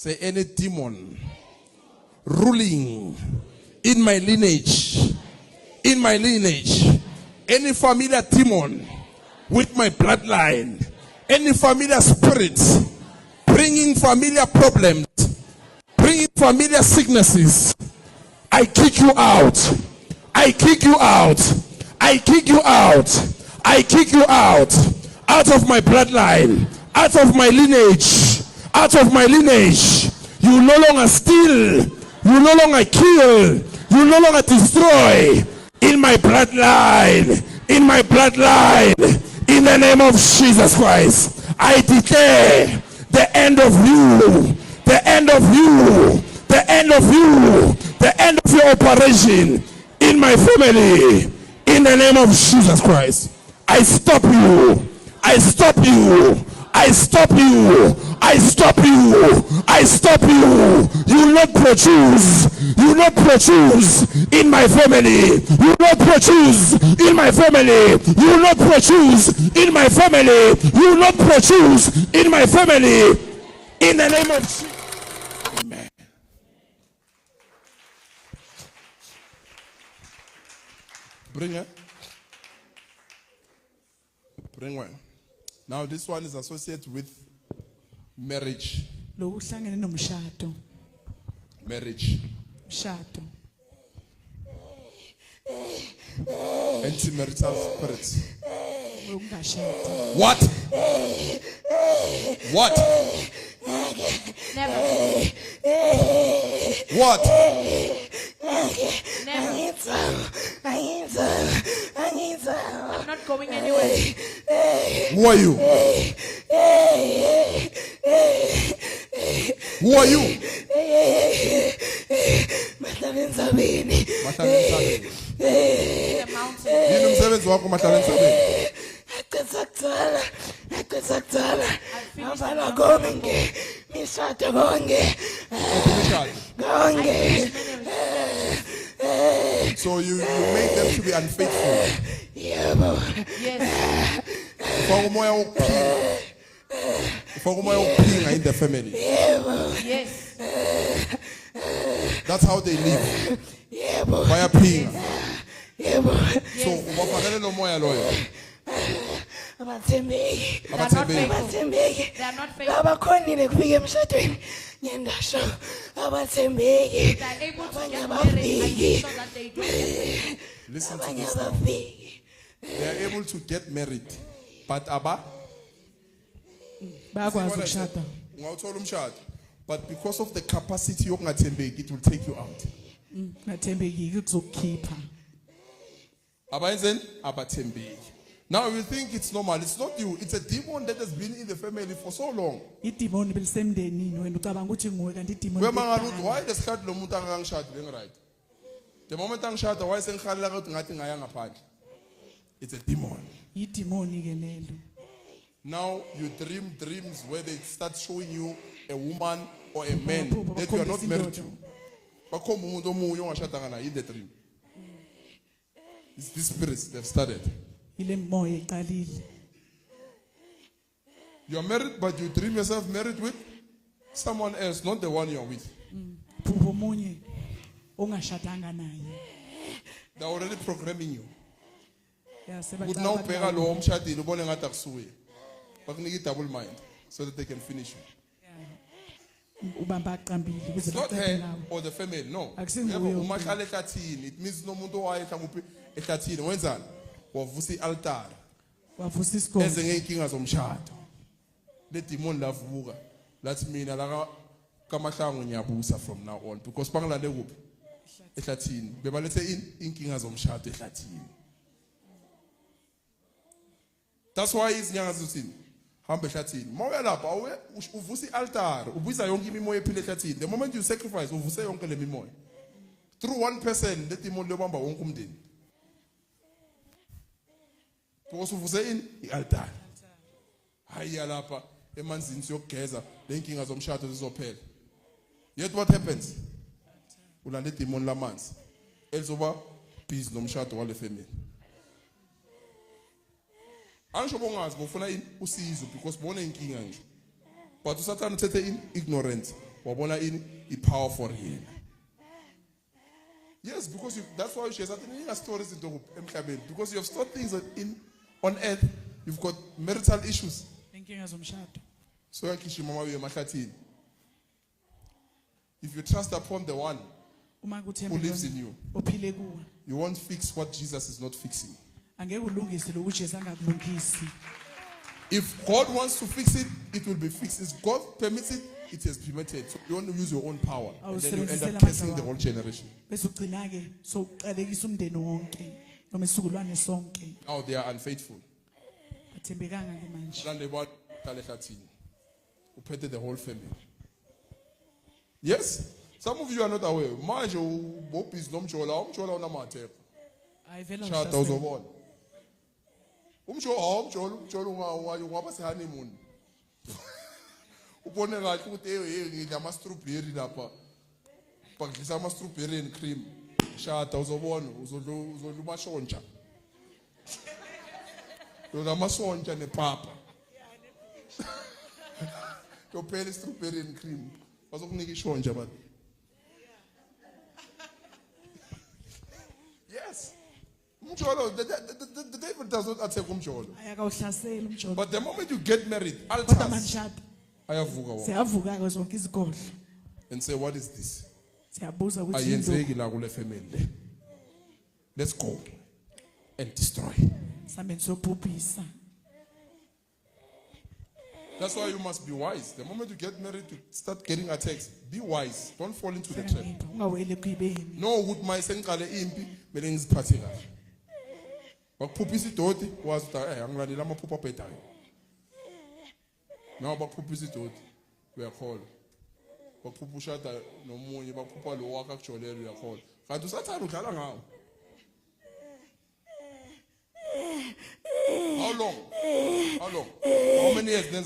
Say, any demon ruling in my lineage, any familiar demon with my bloodline, any familiar spirit bringing familiar problems, bringing familiar sicknesses, I kick you out. I kick you out. I kick you out. I kick you out. Out of my bloodline, out of my lineage, out of my lineage. You no longer steal, you no longer kill, you no longer destroy in my bloodline, in my bloodline, in the name of Jesus Christ. I declare the end of you, the end of you, the end of you, the end of your operation in my family, in the name of Jesus Christ. I stop you. I stop you. I stop you. I stop you. I stop you. You will not produce. You will not produce in my family. You will not produce in my family. You will not produce in my family. You will not produce in my family. In the name of Jesus. Amen. Bring her. Bring one. Now this one is associated with marriage. Marriage. Anti-marital spirits. What? What? Never. What? Never. I'm not going anywhere. Who are you? Who are you? The mountain. So you make them to be unfaithful. Yes. In the family. Yes. That's how they live. Via peeing. So no more lawyer. They are not faithful. They are not faithful. They are able to get married so that they do it. Listen to this now. They are able to get married, but but because of the capacity of Natembe, it will take you out. Now you think it's normal. It's not you. It's a demon that has been in the family for so long. Why does right? The moment I'm shot, why is it it's a demon. Now you dream dreams where they start showing you a woman or a man that you are not married to. In the dream. It's these spirits they've started. You are married, but you dream yourself married with someone else, not the one you are with. They're already programming you. Would now pay a low chat in the morning at Aksui. But need double mind so that they can finish you. It's not her or the family, no. It means no mundo wa etatini. When's that? Wavusi altar. Ezenye inkinga zomshado. Le demon lavuka. That's mean alaga kamahlangu nyabusa from now on because bangalande kuphi ehlathini bebalethe inkinga zomshado ehlathini. That's why izinyanga zithini hamba ehlathini mawuya lapha uvusa ialtar ubuza yonke imimoya ephile ehlathini. The moment you sacrifice uvuse yonke le mimoya through one person le demon lobamba wonke umndeni because uvuse ialtar hayi lapha emanzini siyogeza le inkinga zomshado zizophela. Yet what happens? Ulande demon lamanzi elizoba busy nomshado wale family. Angisho bongazi bofuna usizo because bona inkinga nje. But uSathane uthethe ignorance wabona ini power for him. Yes, because that's why she has stories in emhlabeni, because you have stored things on earth. You've got marital issues. Inkinga zomshado. So if you trust upon the one who lives in you, you won't fix what Jesus is not fixing. If God wants to fix it, it will be fixed. If God permits it, it is permitted. So you want to use your own power, and then you end up cursing the whole generation. Now they are unfaithful. Who petted the whole family. Yes? Some of you are not aware. Manje ubopis nomjola, umjola unamathe. Shada uzobona. Umjola ungaba se honeymoon. Ubone kahle ukuthi ngidla ama strawberry lapha. Bakudlisa ama strawberry and cream. Shada uzobona, uzodla umashontsha. Uzodla amasontsha nepapa. Your parents strawberry and cream. Yes. The devil does not attack umjolo. But the moment you get married, altars ayavuka. And say, what is this? Ayenzeki la kule family. Let's go and destroy. That's why you must be wise. The moment you get married, you start getting attacks. Be wise. Don't fall into the trap. No, with my senkale impi, melings patinga. Bakupisi doti was the angla lama pupa peta. Now bakupisi doti, we are called. Bakupushata no money, bakupa lo waka chole we are called. Kadu satanu kala ngao. How long? How long? How many years then?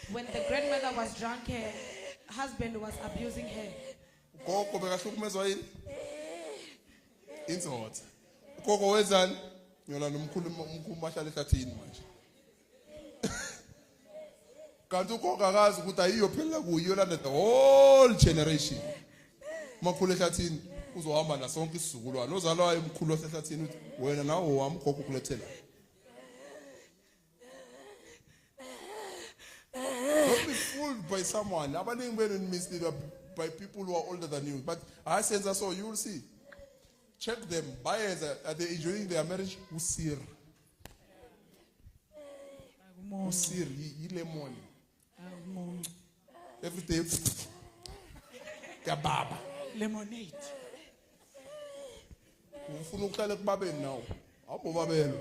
When the grandmother was drunk, her husband was abusing her. It's hot. Koko wezani ngiyona nomkhulu bahlala ehlathini manje. Kanti ukhokha akazi ukuthi ayiyophelela kuyo landa the whole generation. Makhulu ehlathini uzohamba na sonke isizukulwane. Ozalwa emkhulu ehlathini uthi wena nawo wami ukhokha ukulethela. Don't be fooled by someone. Abaningi benu misled by people who are older than you. But I sense so you will see. Check them. Buyers, are they enjoying their marriage? Usir. Usir, lemon. Every day, kababa. Lemonade. Ufuna ukuhlala kubabeni now. Apho babelo.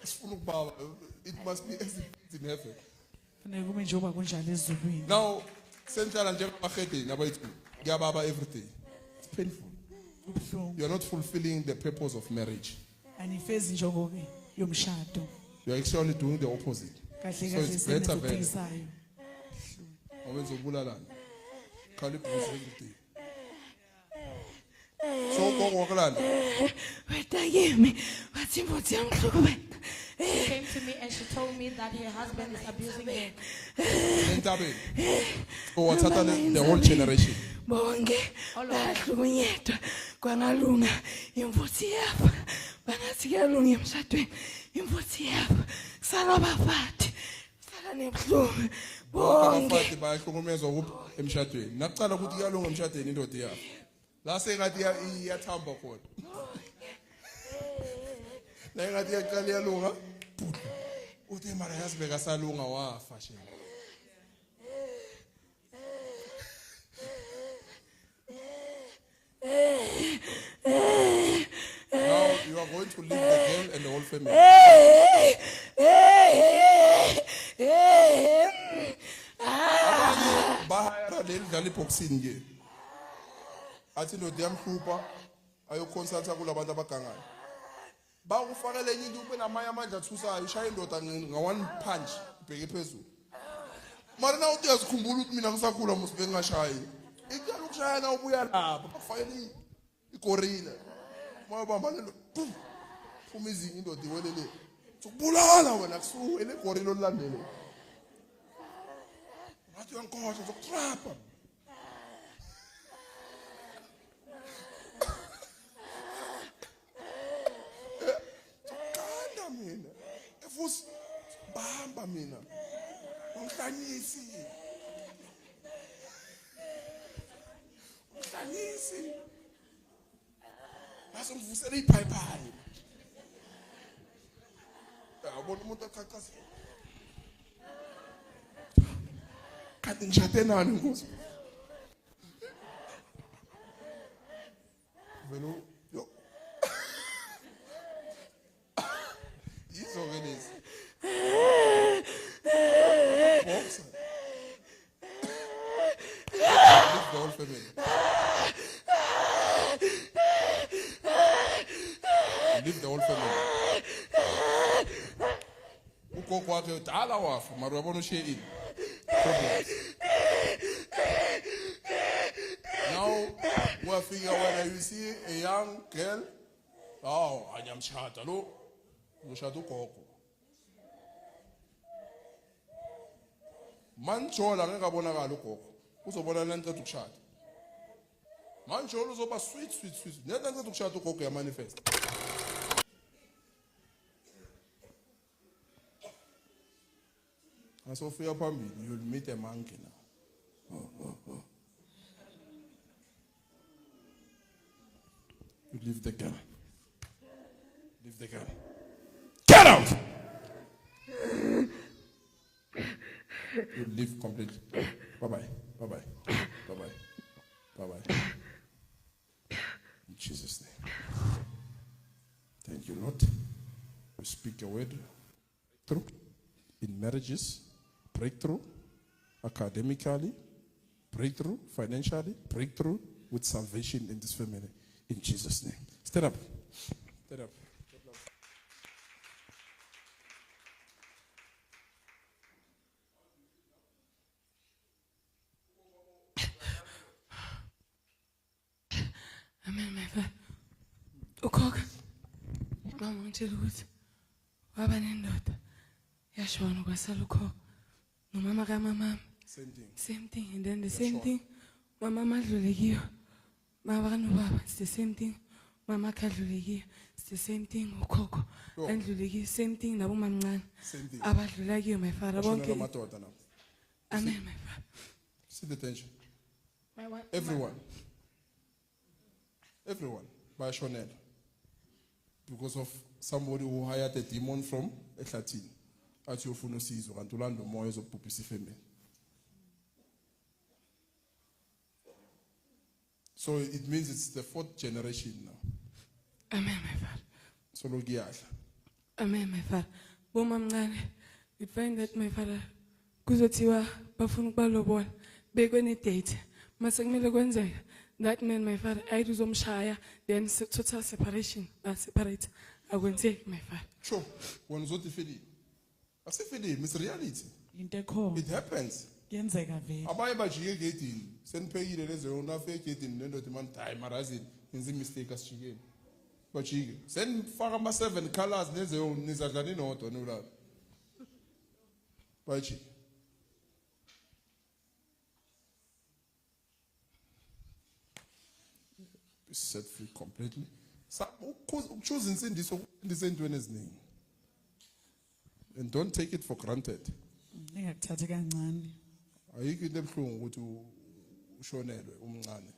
Ufuna ukubaba. It must be as if it's in heaven. Now, senhlala njengabahedeni abayithu. Ngiyababa every day. Painful. You are not fulfilling the purpose of marriage. You are actually doing the opposite. So it's better than She came to me and she told me that her husband is abusing her. So what's happening? The whole generation. Bonke bahlukunyetwa kwangalunga imfuthi yapha bangathi kuyalunga emshadweni imfuthi yapha sala bafati sala nebhlungu bonke abafati bayahlukumezwa kuphi emshadweni nakucala ukuthi kuyalunga emshadweni indoda yafa la sengathi iyathamba khona la engathi iyaqala iyalunga uthi mara yasibeka salunga wafa shela. Now you are going to leave the girl and the whole family. Bahayara leli dlala iboxing ke. Athi ndo diyamhlupha ayo consulta kulabantu abagangayo. Bakufakele into ube namanye amandla athusayo ushaya indoda nga one punch Bheke phezulu. Mara na uyazikhumbula ukuthi mina ngisakhula musibe ngashayi. Icala ukushaya na ubuya lapha bakufayela igorilla. Moya bamba lelo. Phuma izinto indoda iwelele. Ukubulala wena kusuke ele gorilla olandele. Ngathi uyankhohlwa uzokutrapha. Kanda mina. Efusi bamba mina. Unhlanyisi. Unhlanyisi. Base ngivusela iphayiphayi. Yabona umuntu aqhaqhaza. Kanti ngishade nani Nkosi? Velo yo. Yizo ke lezi. Boxer. Leave the whole family. Leave the whole family. Ugogo wakhe udala wafa mara uyabona ushiye ini. Now wafika wena you see a young girl. Oh, anyamshada lo. Ushada ugogo. Manjola ngeke abonakala ugogo. Uzobona lento ukushada. Manjola uzoba sweet. Nento ukushada ugogo ya manifest. Asofia phambili, you'll meet a monkey now. You leave the girl. Leave the girl. Get out! You leave completely. Bye-bye. Bye-bye. Bye-bye. Bye-bye. In Jesus' name. Thank you, Lord. We speak a word through in marriages, breakthrough academically, breakthrough financially, breakthrough with salvation in this family. In Jesus' name. Stand up. Stand up. Amen, my father. Ukhokha. Mama ngitshela ukuthi waba nendoda yashona kwasala ukhokha. Nomama kamama. Same thing. And then the same thing. Mama madlulekiyo. Baba kanobaba. It's the same thing. Mama kadlulekiyo. It's the same thing. Ukhokha. Andlulekiyo. Same thing. Nabo mamncane. Same thing. Abadlulakiyo my father. Bonke. Amen, my father. See the tension. My what? Everyone bayashonela because of somebody who hired a demon from ehlathini athi uyofuna usizo kanti ulanda umoya ezobhubhisa ifamily. So it means it's the 4th generation now. Amen, my father. So lokuyadla. Amen, my father. Bomamncane, we find that my father kuzothiwa bafuna ukubalobola bekweni date. Mase kumele kwenzeka that man my father ayi uzomshaya then total separation separate akwenzeki my father. Sure. When uzothi feli. Asifeli, it's reality. Into ekhona It happens. kuyenzeka vele. Abaye bajike egedini, seniphekile lezo unafe egedini nendoda imanti hayi marazini yenza mistake asijikeni. Bajike. Senifaka ama 7 colors lezo nizadlana inodwa nolala. Bajike. Set free completely. Choose insindiso entweni eziningi. And don't take it for granted. Ngakuthatha kancane. Ayikho into ebuhlungu ukuthi ushonelwe umncane.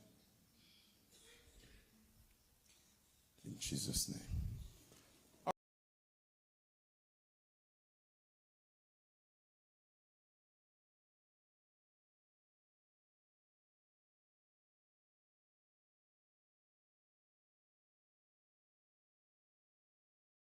In Jesus' name.